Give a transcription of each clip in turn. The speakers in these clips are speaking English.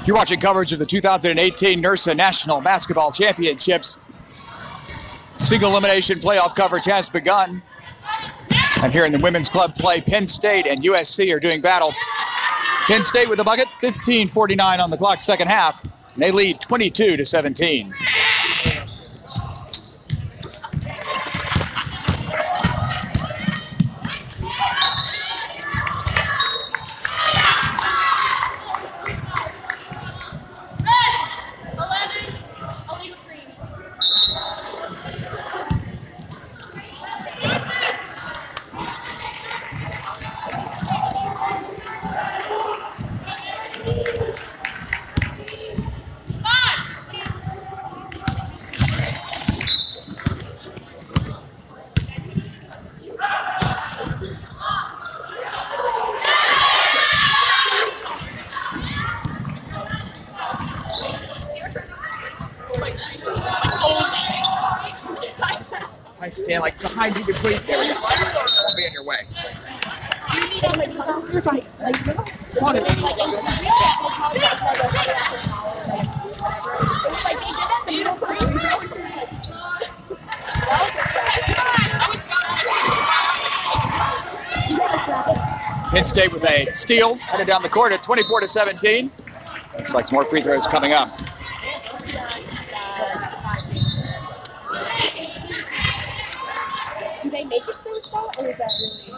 You're watching coverage of the 2018 NIRSABB National Basketball Championships. Single elimination playoff coverage has begun. And here in the women's club play, Penn State and USC are doing battle. Penn State with a bucket, 15:49 on the clock, second half. And they lead 22-17. I stand like behind you between. There we go. I won't be in your way. Penn State with a steal, headed down the court at 24-17. Looks like some more free throws coming up. Do they make it so short, or is that really?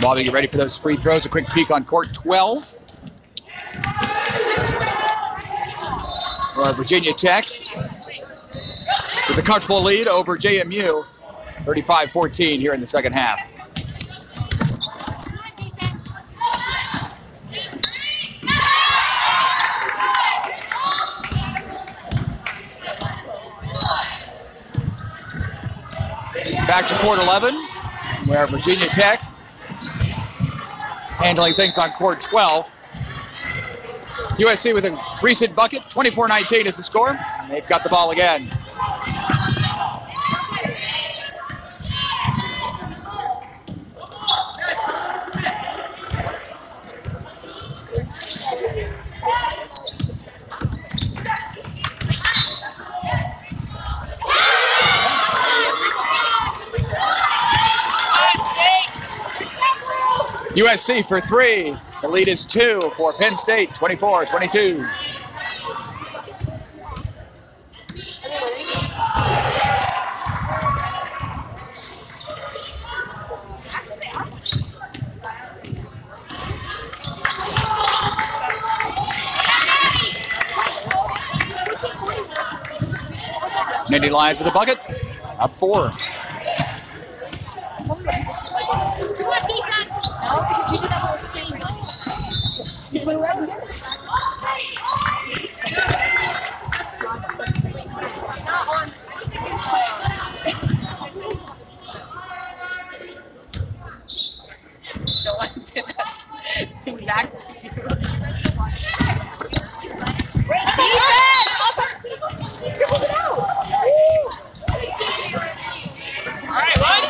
While we get ready for those free throws, a quick peek on court 12. Virginia Tech with a comfortable lead over JMU, 35-14 here in the second half. Back to court 11, where Virginia Tech handling things on court 12. USC with a recent bucket, 24-19 is the score. They've got the ball again. USC for three. The lead is 2 for Penn State, 24-22. Nittany Lions with a bucket, up 4. Back to you. All right, one.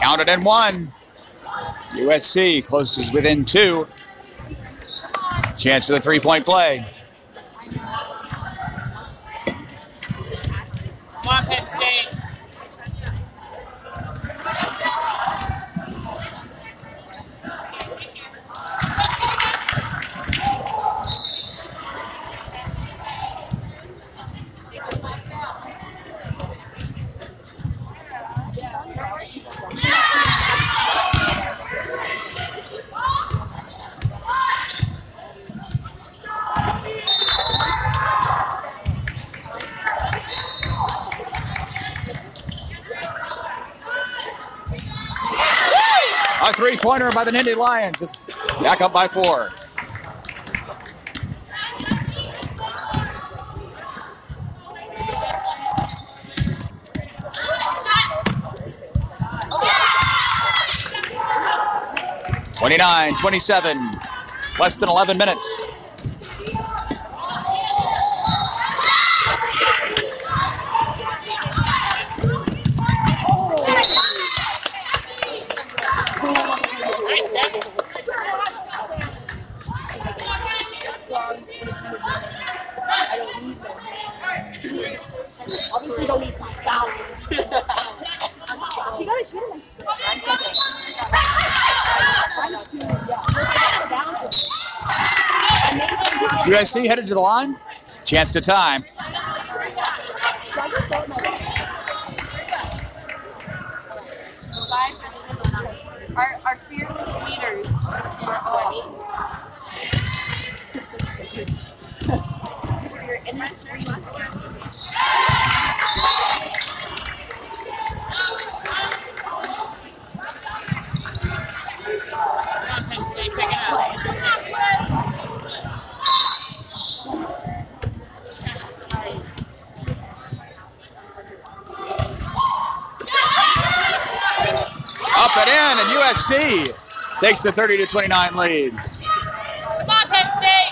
Counted and 1. USC closes within 2. Chance for the three-point play. Come on, Penn State. A three-pointer by the Nittany Lions. It's back up by 4. 29-27, less than 11 minutes. Obviously don't need 5,000. She got a shit in my stick. USC headed to the line. Chance to time. Our fearless leaders are all. You're in the street. Up and in, and USC takes the 30-29 lead. Come on, Penn State.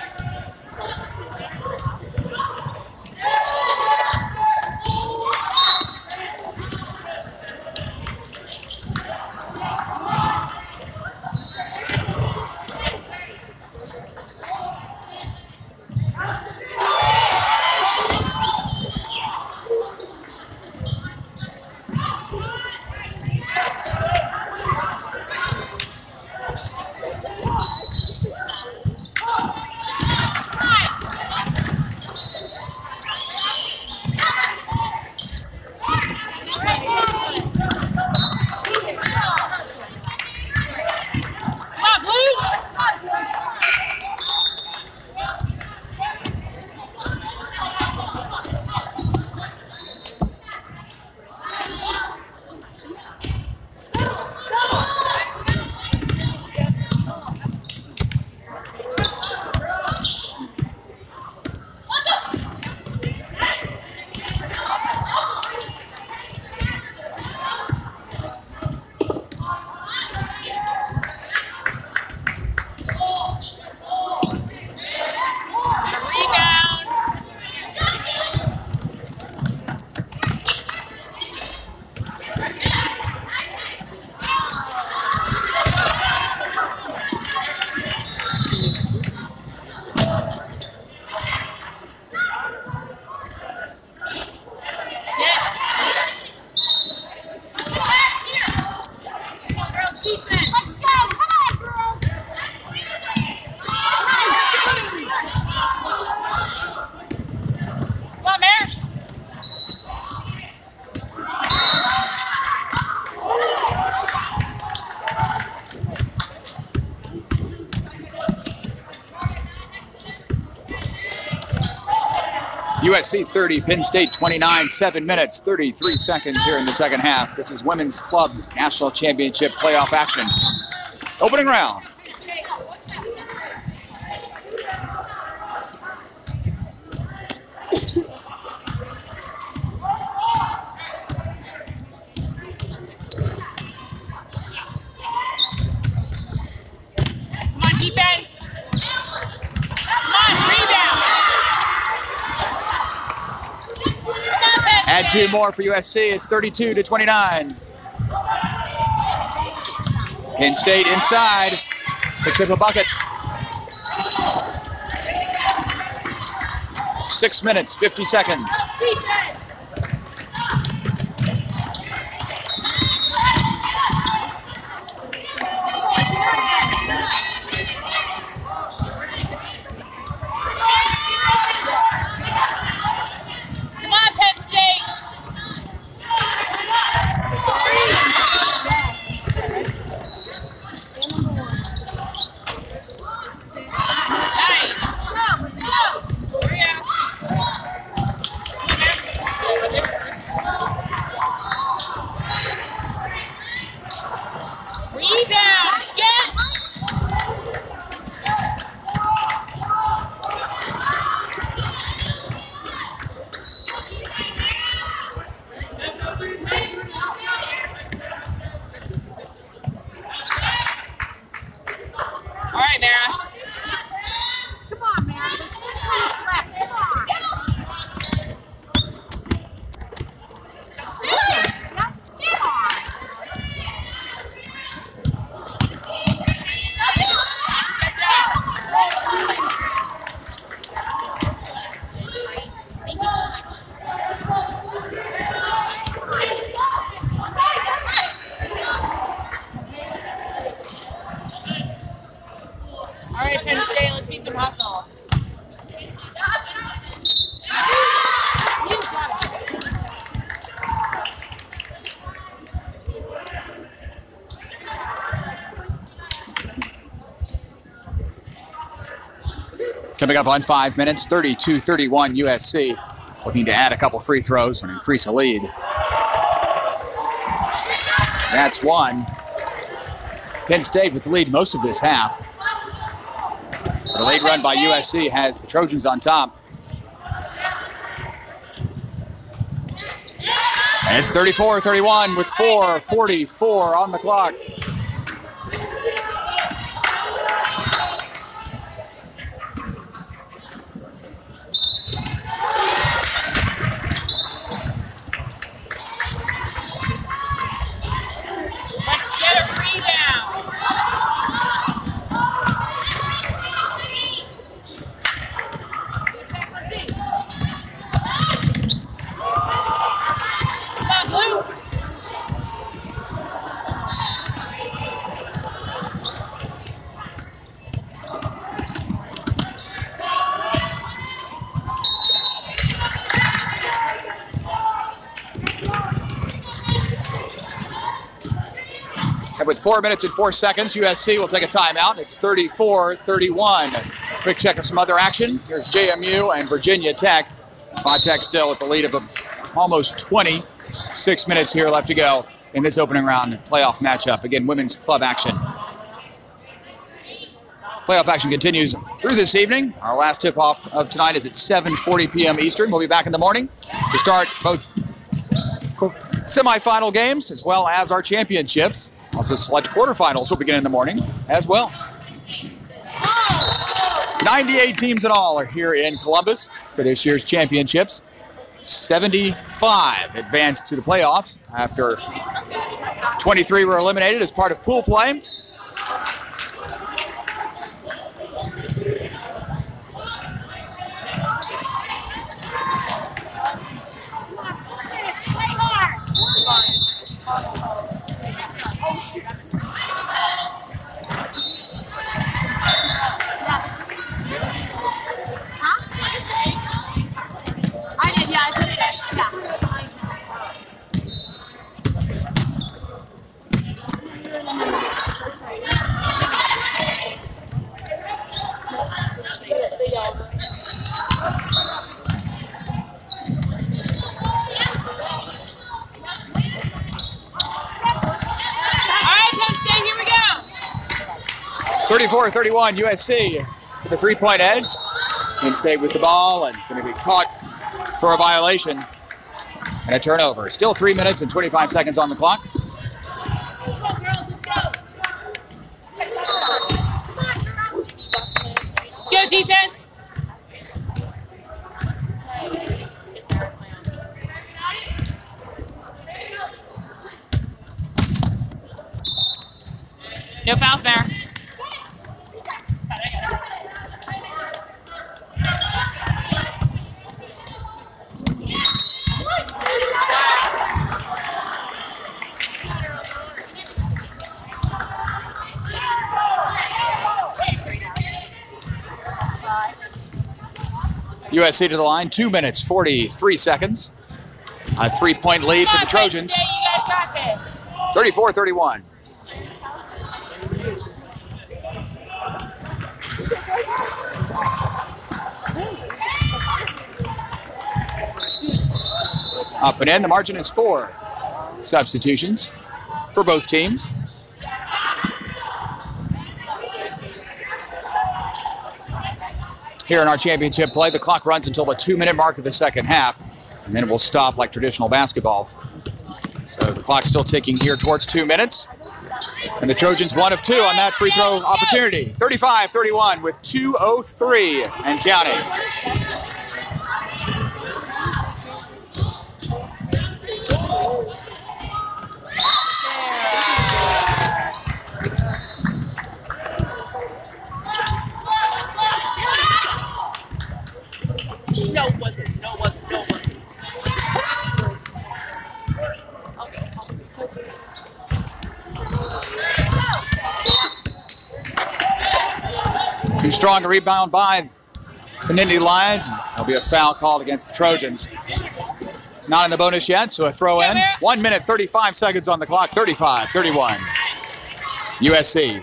USC 30, Penn State 29, 7 minutes, 33 seconds here in the second half. This is Women's Club National Championship playoff action. Opening round. Come on, defense. Come on, rebound. Add two more for USC. It's 32-29. Penn State inside. Picks up a bucket. 6 minutes, 50 seconds. Coming up on 5 minutes, 32-31 USC. Looking to add a couple free throws and increase a lead. That's one. Penn State with the lead most of this half. The late run by USC has the Trojans on top. And it's 34-31 with 4:44 on the clock. And with 4 minutes and 4 seconds, USC will take a timeout. It's 34-31. Quick check of some other action. Here's JMU and Virginia Tech. Tech still with the lead of almost 20. 6 minutes here left to go in this opening round playoff matchup. Again, women's club action. Playoff action continues through this evening. Our last tip-off of tonight is at 7:40 p.m. Eastern. We'll be back in the morning to start both semifinal games as well as our championships. Also, select quarterfinals will begin in the morning as well. 98 teams in all are here in Columbus for this year's championships. 75 advanced to the playoffs after 23 were eliminated as part of pool play. Penn State, here we go. 34-31 USC with the three-point edge. Penn State with the ball and going to be caught for a violation and a turnover. Still 3 minutes and 25 seconds on the clock. Come on, girls, let's go. Let's go, defense. No fouls there. USC to the line, 2 minutes, 43 seconds. A three-point lead for the Trojans. You guys got this. 34-31. Up and in, the margin is 4 substitutions for both teams. Here in our championship play, the clock runs until the 2-minute mark of the second half, and then it will stop like traditional basketball. So the clock's still ticking here towards 2 minutes. And the Trojans 1 of 2 on that free throw opportunity. 35-31 with 2:03 and counting. No, it wasn't. No, it wasn't. No, it wasn't. Too strong a rebound by the Nittany Lions. There'll be a foul called against the Trojans. Not in the bonus yet, so a throw in. 1 minute, 35 seconds on the clock. 35-31. USC.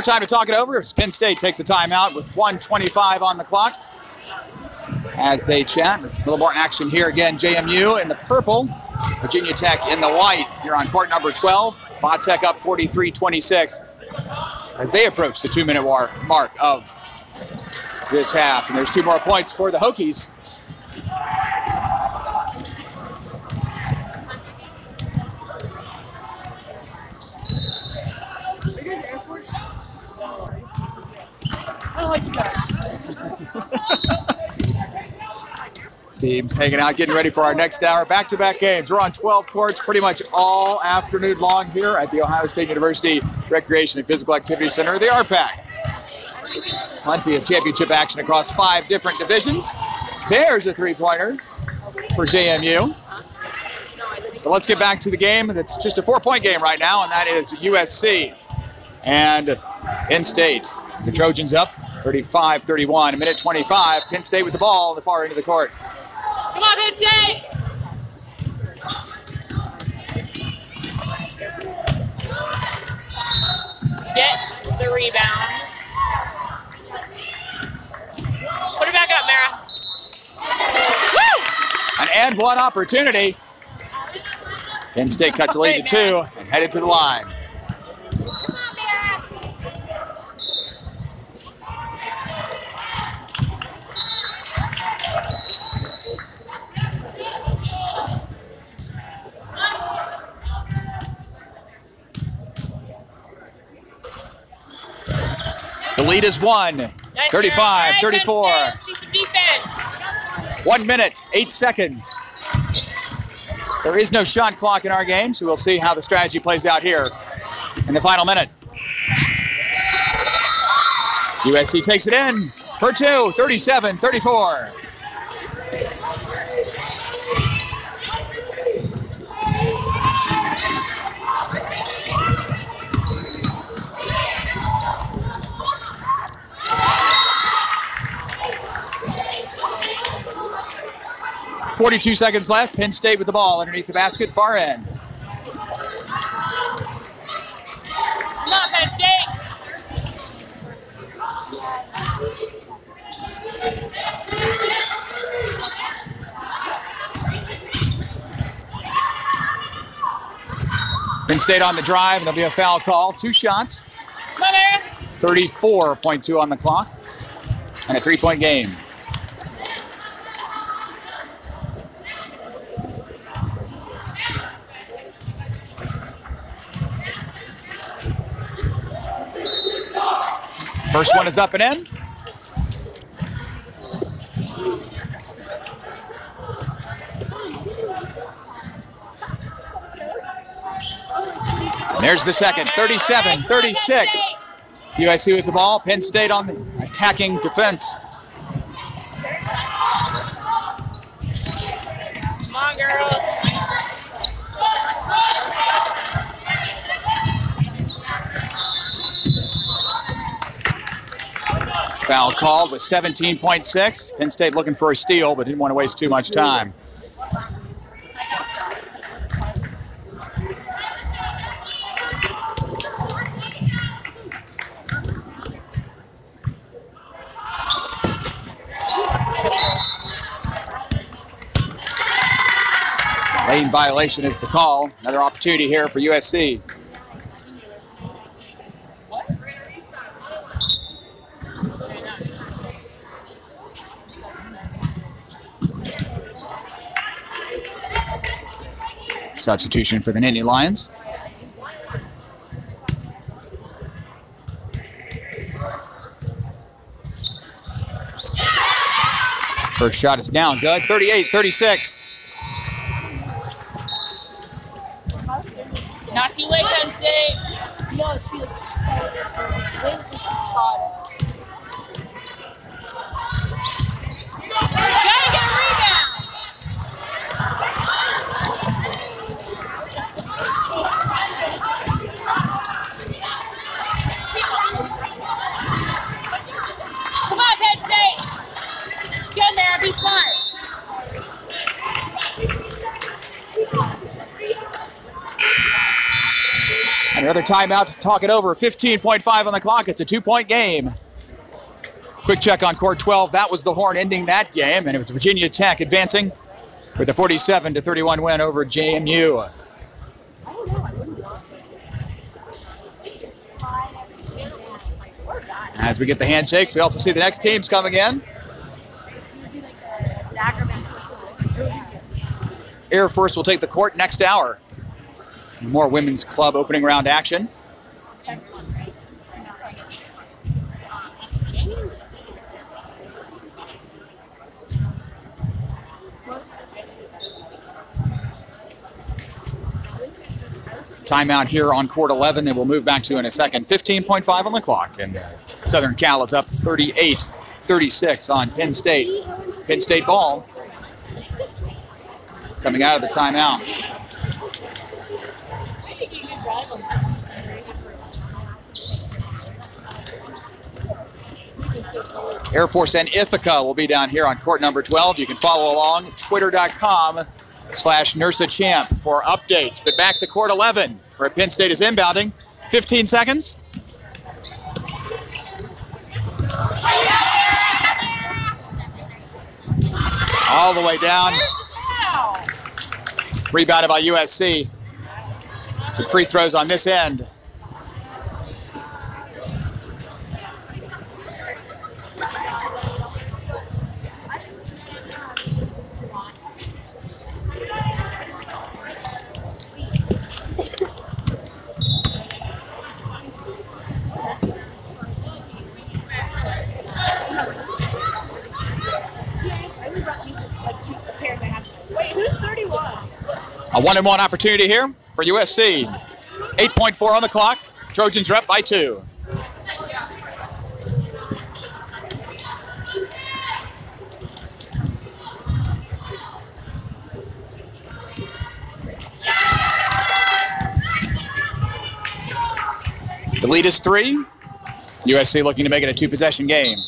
time to talk it over as Penn State takes a timeout with 1:25 on the clock. As they chat, a little more action here again. JMU in the purple, Virginia Tech in the white here on court number 12. Tech up 43-26 as they approach the 2-minute mark of this half. And there's 2 more points for the Hokies. Are you guys Air Force? I don't like you guys. Teams hanging out, getting ready for our next hour. Back-to-back games. We're on 12 courts pretty much all afternoon long here at the Ohio State University Recreation and Physical Activity Center, the RPAC. Plenty of championship action across 5 different divisions. There's a 3-pointer for JMU. So let's get back to the game. That's just a 4-point game right now, and that is USC and Penn State. The Trojans up 35-31. A minute 25. Penn State with the ball on the far end of the court. Come on, Penn State! Get the rebound. Put it back up, Mara. Woo! An and one opportunity. Penn State cuts the lead to 2 and headed to the line. The lead is 1, 35-34. See some defense. 1 minute, 8 seconds. There is no shot clock in our game, so we'll see how the strategy plays out here in the final minute. USC takes it in for 2, 37-34. .42 seconds left. Penn State with the ball underneath the basket, far end. Come on, Penn State. Penn State on the drive, and there'll be a foul call. 2 shots. Come on, Aaron. 34.2 on the clock, and a 3-point game. First one is up and in. And there's the second, 37-36. USC with the ball, Penn State on the attacking defense. Come on, girls. Foul called with 17.6. Penn State looking for a steal, but didn't want to waste too much time. Lane violation is the call. Another opportunity here for USC. Substitution for the Nittany Lions. First shot is down, good. 38-36. Not too late, Penn State. No, she looks waiting for some shot. Gotta get a rebound. Come on, Penn State. Get in there and be smart. And Another timeout to talk it over. 15.5 on the clock. It's a 2-point game. Quick check on court 12. That was the horn ending that game, and it was Virginia Tech advancing with a 47-31 win over JMU. As we get the handshakes, we also see the next teams coming in. Air Force will take the court next hour. More women's club opening round action. Timeout here on court 11 that we'll move back to in a second. 15.5 on the clock, and Southern Cal is up 38-36 on Penn State. Penn State ball coming out of the timeout. Air Force and Ithaca will be down here on court number 12. You can follow along, twitter.com/NIRSAChamp for updates. But back to court 11, where Penn State is inbounding. 15 seconds. All the way down. Rebounded by USC. Some free throws on this end. A 1-and-1 opportunity here for USC. 8.4 on the clock. Trojans are up by 2. The lead is 3. USC looking to make it a 2-possession game.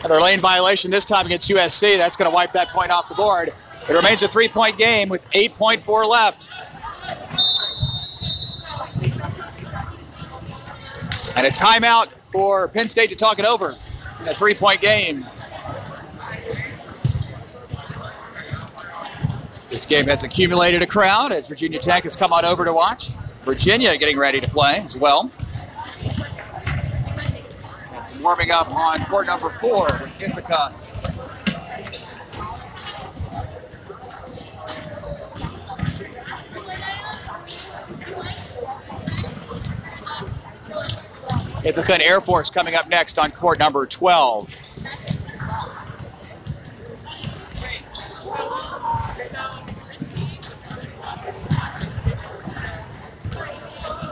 Another lane violation this time against USC. That's going to wipe that point off the board. It remains a 3-point game with 8.4 left. And a timeout for Penn State to talk it over in a 3-point game. This game has accumulated a crowd as Virginia Tech has come on over to watch. Virginia getting ready to play as well. Some warming up on court number 4 with Ithaca. Ithaca and Air Force coming up next on court number 12.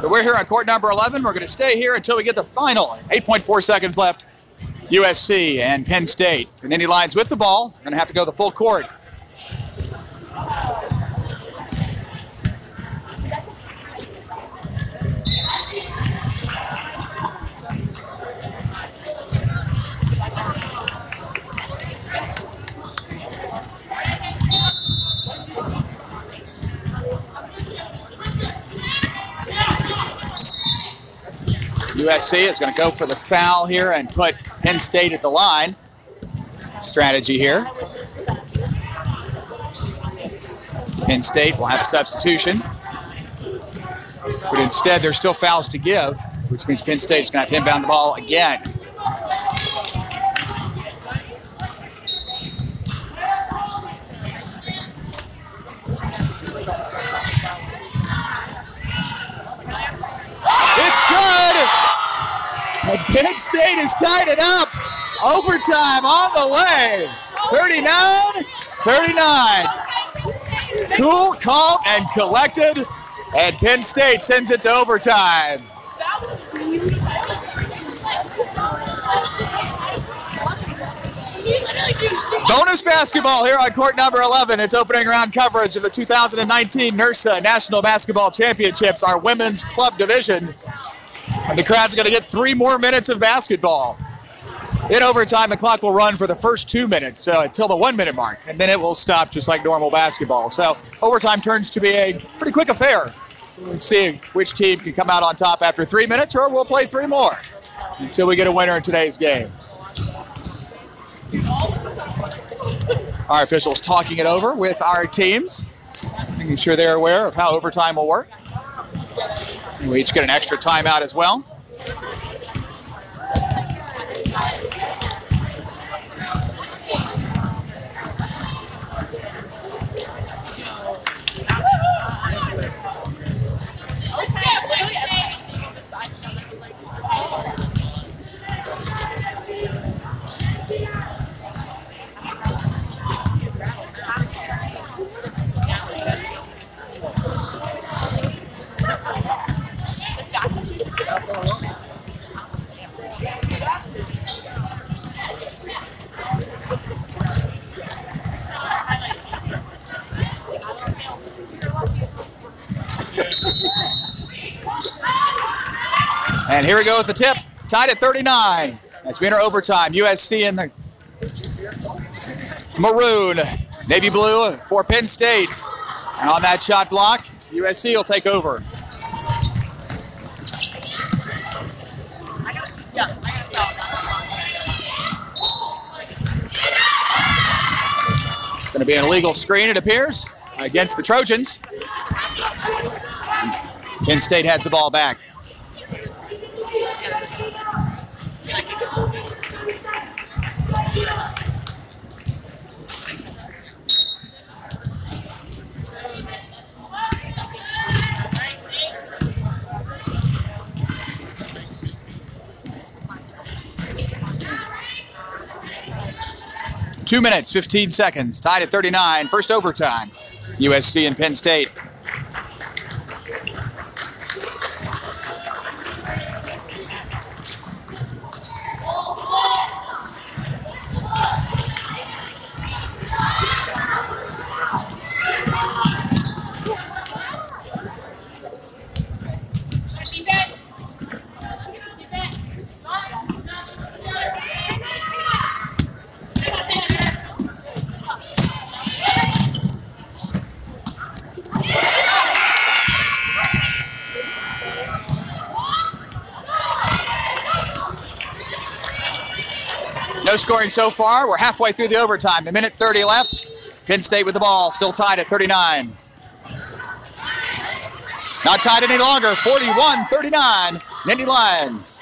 So we're here on court number 11. We're going to stay here until we get the final. 8.4 seconds left. USC and Penn State. And any lines with the ball, we're going to have to go the full court. USC is going to go for the foul here and put Penn State at the line. Strategy here. Penn State will have a substitution. But instead, there's still fouls to give, which means Penn State is going to have to inbound the ball again. And Penn State has tied it up. Overtime on the way. 39-39. Cool, calm, and collected. And Penn State sends it to overtime. Bonus basketball here on court number 11. It's opening round coverage of the 2019 NIRSABB National Basketball Championships, our women's club division. And the crowd's going to get 3 more minutes of basketball. In overtime, the clock will run for the first 2 minutes, so until the 1 minute mark, and then it will stop just like normal basketball. So overtime turns to be a pretty quick affair. We'll see which team can come out on top after 3 minutes, or we'll play 3 more until we get a winner in today's game. Our officials talking it over with our teams, making sure they're aware of how overtime will work. And we each get an extra timeout as well. And here we go with the tip, tied at 39. That's been our overtime. USC in the maroon, navy blue for Penn State. And on that shot block, USC will take over. Going to be an illegal screen, it appears, against the Trojans. Penn State has the ball back. Two minutes, 15 seconds, tied at 39, first overtime, USC and Penn State. No scoring so far. We're halfway through the overtime. A minute 30 left. Penn State with the ball, still tied at 39. Not tied any longer. 41-39. Nittany Lions.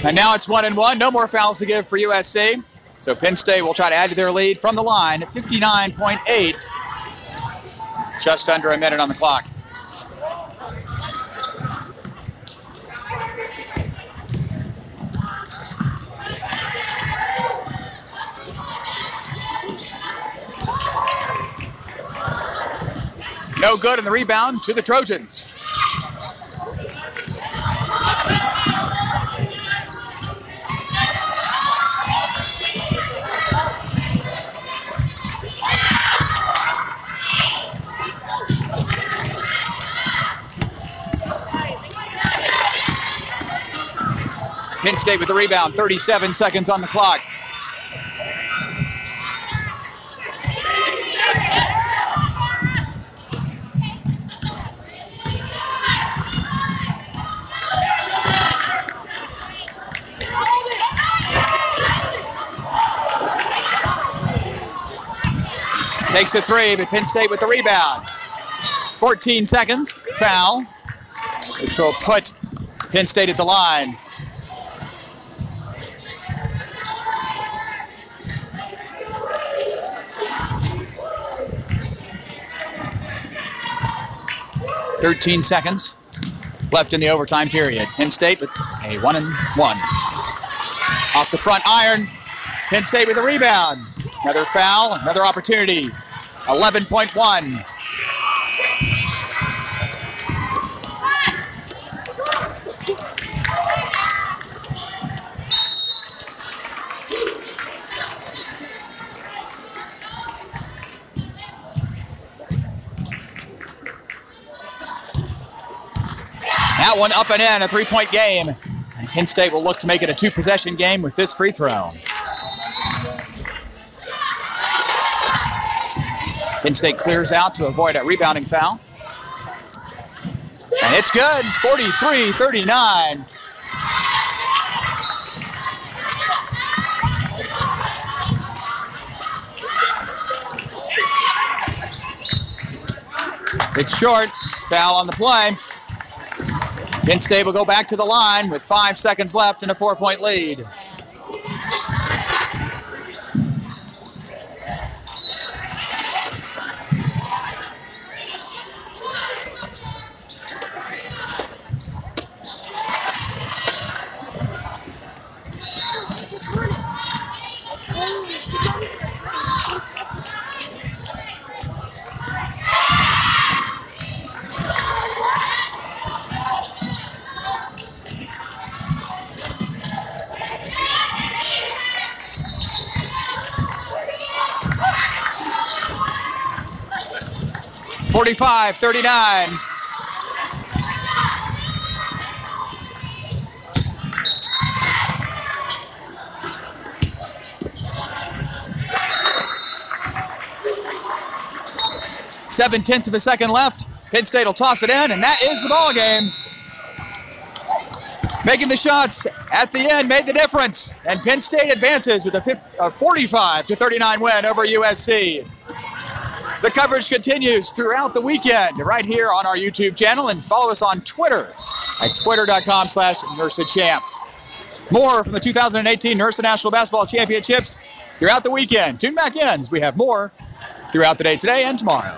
And now it's 1-1. No more fouls to give for USC. So Penn State will try to add to their lead from the line at 59.8. Just under a minute on the clock. No good, and the rebound to the Trojans. Penn State with the rebound, 37 seconds on the clock. Takes a three, but Penn State with the rebound. 14 seconds, foul. Which will put Penn State at the line. 13 seconds left in the overtime period. Penn State with a 1-and-1. Off the front iron, Penn State with a rebound. Another foul, another opportunity. 11.1. That one up and in, a three-point game. And Penn State will look to make it a two-possession game with this free throw. Penn State clears out to avoid a rebounding foul. And it's good, 43-39. It's short, foul on the play. Penn State will go back to the line with 5 seconds left and a 4-point lead. (45-39). Seven-tenths of a second left. Penn State will toss it in, and that is the ball game. Making the shots at the end made the difference, and Penn State advances with a 45-39 win over USC. The coverage continues throughout the weekend right here on our YouTube channel, and follow us on Twitter at twitter.com/NIRSAChamp. More from the 2018 NIRSA National Basketball Championships throughout the weekend. Tune back in as we have more throughout the day today and tomorrow.